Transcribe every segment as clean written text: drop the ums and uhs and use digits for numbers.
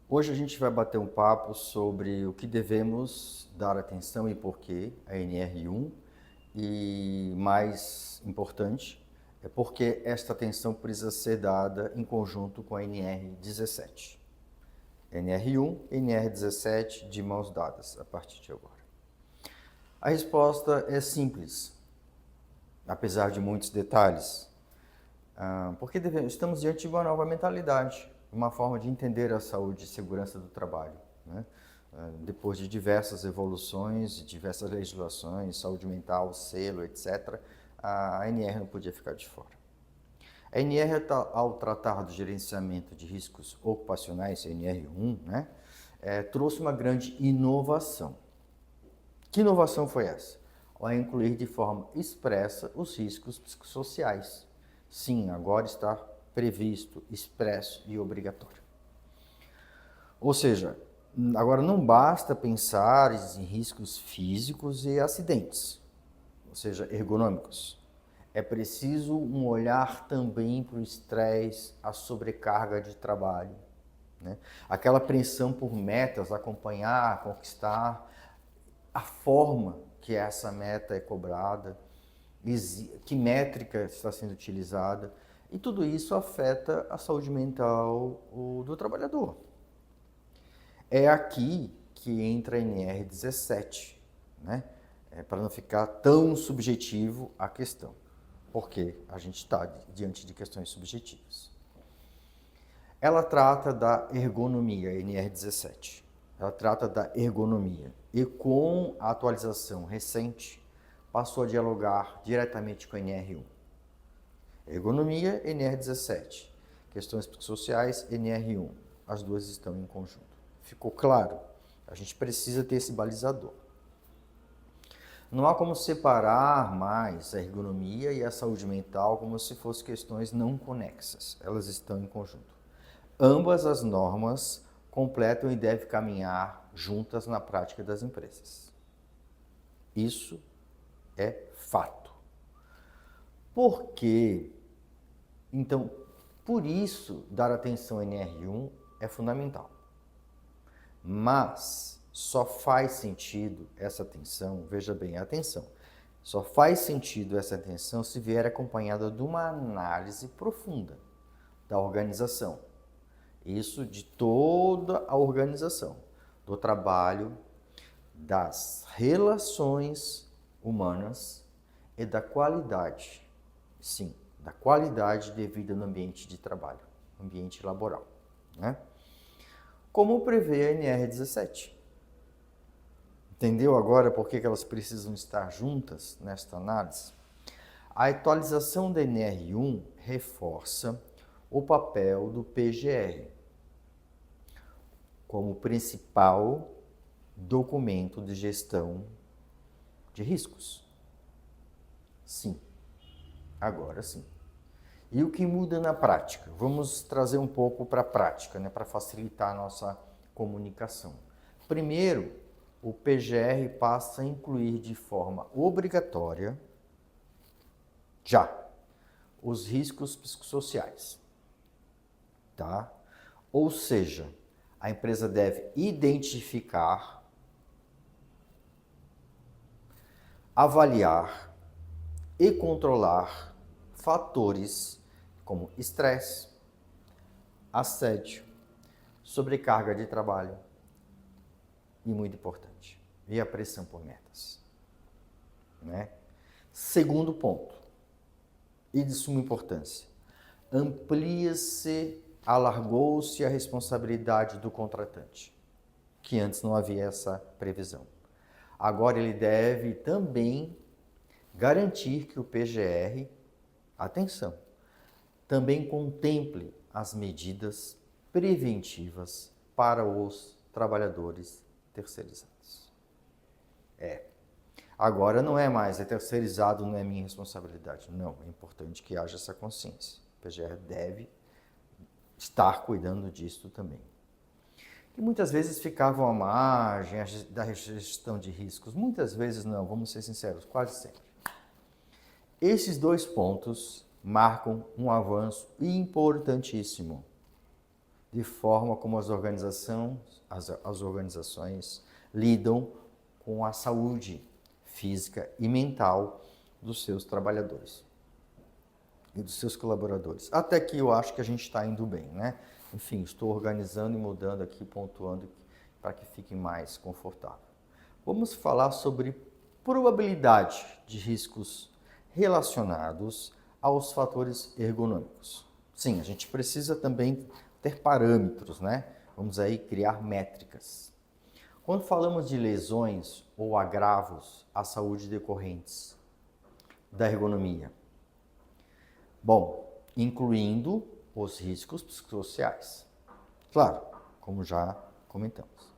Hoje a gente vai bater um papo sobre o que devemos dar atenção e por quê a NR1 e, mais importante, é porque esta atenção precisa ser dada em conjunto com a NR17. NR1 e NR17 de mãos dadas a partir de agora. A resposta é simples, apesar de muitos detalhes, porque estamos diante de uma nova mentalidade, uma forma de entender a saúde e segurança do trabalho, né? Depois de diversas evoluções, diversas legislações, saúde mental, selo, etc., a ANR não podia ficar de fora. A ANR, ao tratar do gerenciamento de riscos ocupacionais, NR1, né, trouxe uma grande inovação. Que inovação foi essa? Ao incluir de forma expressa os riscos psicossociais. Sim, agora está previsto, expresso e obrigatório. Ou seja, agora não basta pensar em riscos físicos e acidentes, ou seja, ergonômicos. É preciso um olhar também para o estresse, a sobrecarga de trabalho, né? Aquela pressão por metas, acompanhar, conquistar, a forma que essa meta é cobrada, que métrica está sendo utilizada, e tudo isso afeta a saúde mental do trabalhador. É aqui que entra a NR17, né? Para não ficar tão subjetivo a questão, porque a gente está diante de questões subjetivas. Ela trata da ergonomia, NR17. Ela trata da ergonomia e com a atualização recente passou a dialogar diretamente com a NR1. Ergonomia, NR17. Questões psicossociais, NR1. As duas estão em conjunto. Ficou claro? A gente precisa ter esse balizador. Não há como separar mais a ergonomia e a saúde mental como se fossem questões não conexas. Elas estão em conjunto. Ambas as normas completam e devem caminhar juntas na prática das empresas. Isso é fato. Por quê? Então, por isso, dar atenção ao NR1 é fundamental. Mas só faz sentido essa atenção, veja bem, atenção, só faz sentido essa atenção se vier acompanhada de uma análise profunda da organização. Isso de toda a organização, do trabalho, das relações humanas e da qualidade, sim, da qualidade de vida no ambiente de trabalho, ambiente laboral, né? Como prevê a NR17. Entendeu agora por que elas precisam estar juntas nesta análise? A atualização da NR1 reforça o papel do PGR como principal documento de gestão de riscos. Sim, agora sim. E o que muda na prática? Vamos trazer um pouco para a prática, né, para facilitar a nossa comunicação. Primeiro, o PGR passa a incluir de forma obrigatória, já, os riscos psicossociais. Tá? Ou seja, a empresa deve identificar, avaliar e controlar fatores como estresse, assédio, sobrecarga de trabalho e, muito importante, e a pressão por metas, né? Segundo ponto, e de suma importância, alargou-se a responsabilidade do contratante, que antes não havia essa previsão. Agora ele deve também garantir que o PGR, atenção, também contemple as medidas preventivas para os trabalhadores terceirizados. Agora não é mais, é terceirizado, não é minha responsabilidade. Não, é importante que haja essa consciência. O PGR deve estar cuidando disso também. Que muitas vezes ficavam à margem da gestão de riscos. Muitas vezes não, vamos ser sinceros, quase sempre. Esses dois pontos marcam um avanço importantíssimo de forma como as organizações lidam com a saúde física e mental dos seus trabalhadores e dos seus colaboradores. Até que eu acho que a gente está indo bem, né? Enfim, estou organizando e mudando aqui, pontuando para que fique mais confortável. Vamos falar sobre probabilidade de riscos relacionados aos fatores ergonômicos. Sim, a gente precisa também ter parâmetros, né? Vamos aí criar métricas. Quando falamos de lesões ou agravos à saúde decorrentes da ergonomia, bom, incluindo os riscos psicossociais. Claro, como já comentamos.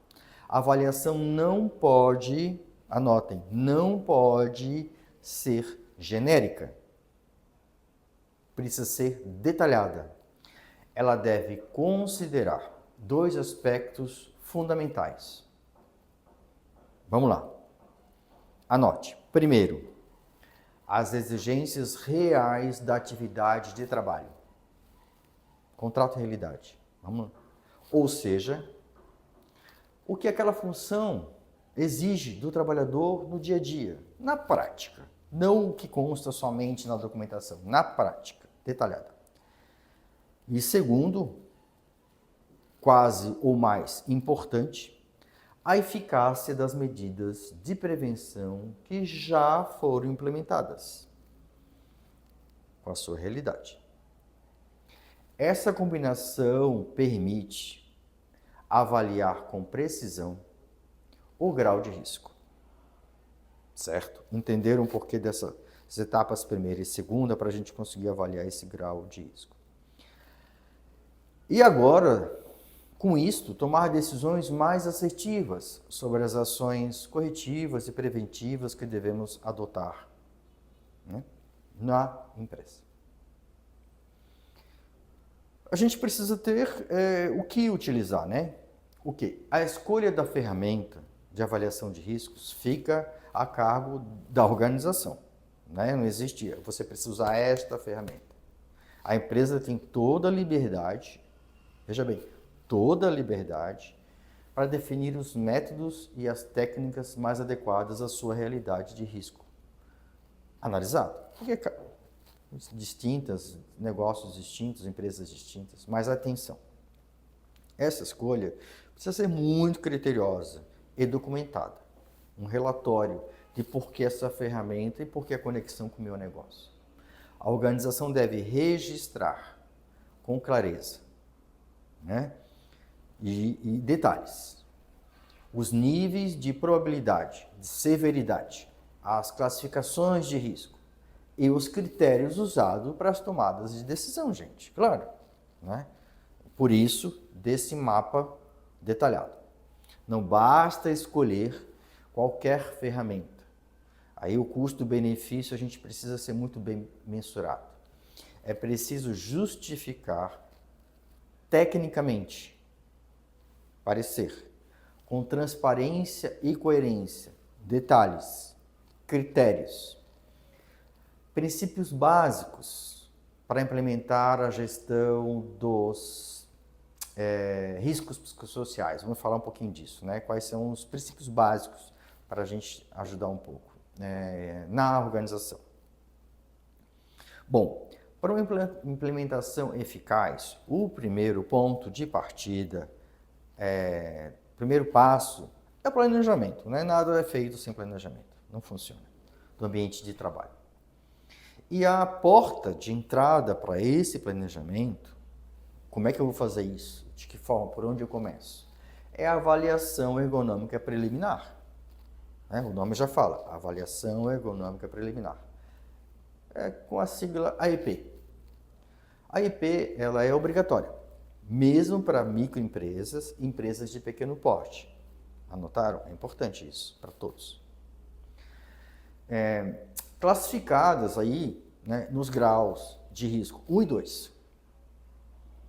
A avaliação não pode, anotem, não pode ser genérica. Precisa ser detalhada. Ela deve considerar dois aspectos fundamentais. Vamos lá. Anote. Primeiro, as exigências reais da atividade de trabalho. Contrato realidade. Vamos lá. Ou seja, o que aquela função exige do trabalhador no dia a dia, na prática. Não o que consta somente na documentação, na prática, detalhada. E segundo, quase ou mais importante, a eficácia das medidas de prevenção que já foram implementadas com a sua realidade. Essa combinação permite avaliar com precisão o grau de risco. Certo? Entenderam o porquê dessas etapas primeira e segunda para a gente conseguir avaliar esse grau de risco. E agora, com isto, tomar decisões mais assertivas sobre as ações corretivas e preventivas que devemos adotar, né, na empresa. A gente precisa ter o que utilizar, né? O que? A escolha da ferramenta de avaliação de riscos fica a cargo da organização, né? Não existe, você precisa usar esta ferramenta. A empresa tem toda a liberdade, veja bem, toda a liberdade para definir os métodos e as técnicas mais adequadas à sua realidade de risco analisado. Porque distintas, negócios distintos, empresas distintas, mas atenção, essa escolha precisa ser muito criteriosa e documentada. Um relatório de por que essa ferramenta e por que a conexão com o meu negócio. A organização deve registrar com clareza, né? E detalhes, os níveis de probabilidade, de severidade, as classificações de risco e os critérios usados para as tomadas de decisão, gente, claro, né? Por isso, desse mapa detalhado. Não basta escolher qualquer ferramenta. Aí o custo-benefício a gente precisa ser muito bem mensurado. É preciso justificar tecnicamente, parecer, com transparência e coerência, detalhes, critérios, princípios básicos para implementar a gestão dos riscos psicossociais. Vamos falar um pouquinho disso, né? Quais são os princípios básicos para a gente ajudar um pouco na organização. Bom, para uma implementação eficaz, o primeiro ponto de partida, primeiro passo, é o planejamento, né? Nada é feito sem planejamento, não funciona, do ambiente de trabalho. E a porta de entrada para esse planejamento, como é que eu vou fazer isso? De que forma? Por onde eu começo? É a avaliação ergonômica preliminar. O nome já fala, avaliação ergonômica preliminar. Com a sigla AEP. A AEP ela é obrigatória, mesmo para microempresas e empresas de pequeno porte. Anotaram? É importante isso para todos. Classificadas aí, né, nos graus de risco 1 e 2.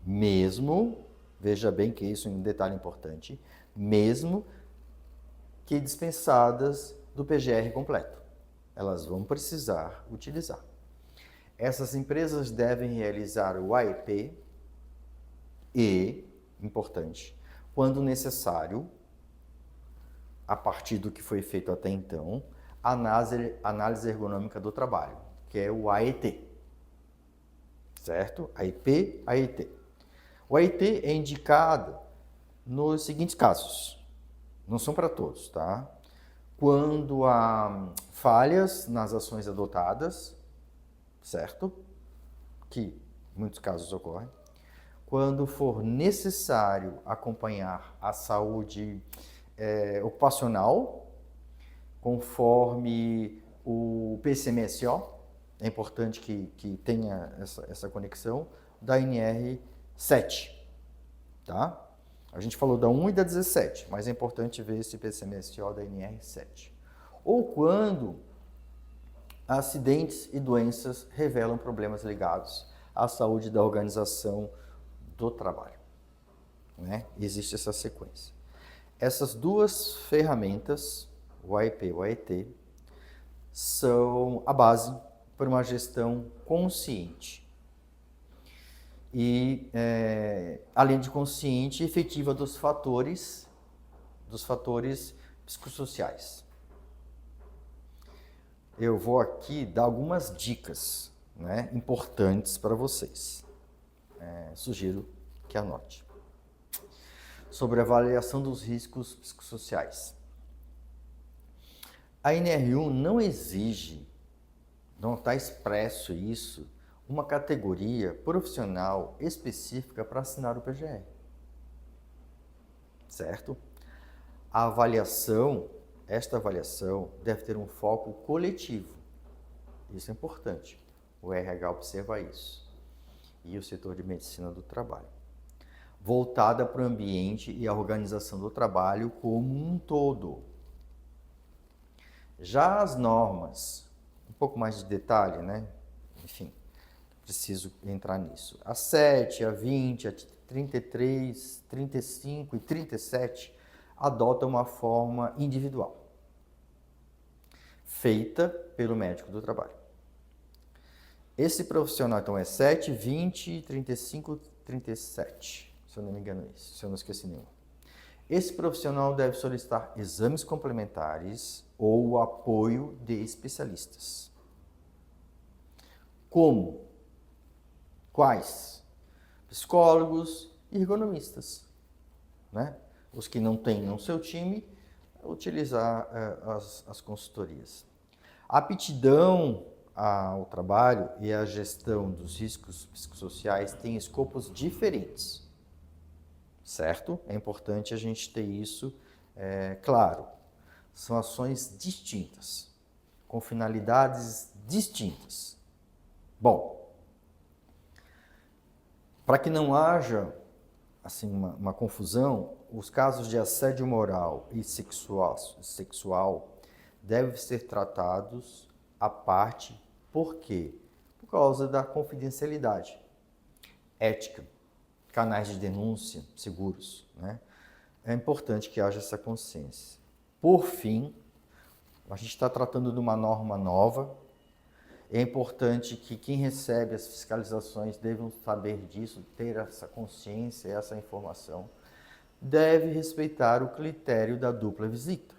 Mesmo, veja bem que isso é um detalhe importante, mesmo que dispensadas do PGR completo. Elas vão precisar utilizar. Essas empresas devem realizar o AEP e importante, quando necessário, a partir do que foi feito até então, análise ergonômica do trabalho, que é o AET, certo? AEP, AET. O AET é indicado nos seguintes casos, não são para todos, tá? Quando há falhas nas ações adotadas, certo? Que em muitos casos ocorrem. Quando for necessário acompanhar a saúde ocupacional, conforme o PCMSO, é importante que tenha essa conexão, da NR7, tá? A gente falou da 1 e da 17, mas é importante ver esse PCMSO da NR7. Ou quando acidentes e doenças revelam problemas ligados à saúde da organização do trabalho, né? Existe essa sequência. Essas duas ferramentas, o AEP e o AET, são a base para uma gestão consciente e, além de consciente, efetiva dos fatores psicossociais. Eu vou aqui dar algumas dicas, né, importantes para vocês. Sugiro que anote. Sobre a avaliação dos riscos psicossociais. A NR1 não exige, não está expresso isso, uma categoria profissional específica para assinar o PGR. Certo? A avaliação, esta avaliação deve ter um foco coletivo. Isso é importante. O RH observa isso. E o setor de medicina do trabalho. Voltada para o ambiente e a organização do trabalho como um todo. Já as normas, um pouco mais de detalhe, né? Enfim, preciso entrar nisso. A 7, a 20, a 33, 35 e 37 adotam uma forma individual, feita pelo médico do trabalho. Esse profissional, então, é 7, 20, 35, 37, se eu não me engano isso, se eu não esqueci nenhum. Esse profissional deve solicitar exames complementares ou o apoio de especialistas. Como? Quais? Psicólogos e ergonomistas, né? Os que não têm no seu time, utilizar as consultorias. A aptidão ao trabalho e a gestão dos riscos psicossociais têm escopos diferentes, certo? É importante a gente ter isso claro. São ações distintas, com finalidades distintas. Bom, para que não haja assim, uma confusão, os casos de assédio moral e sexual devem ser tratados à parte. Por quê? Por causa da confidencialidade, ética, canais de denúncia seguros, né? É importante que haja essa consciência. Por fim, a gente está tratando de uma norma nova. É importante que quem recebe as fiscalizações devam saber disso, ter essa consciência, essa informação. Deve respeitar o critério da dupla visita.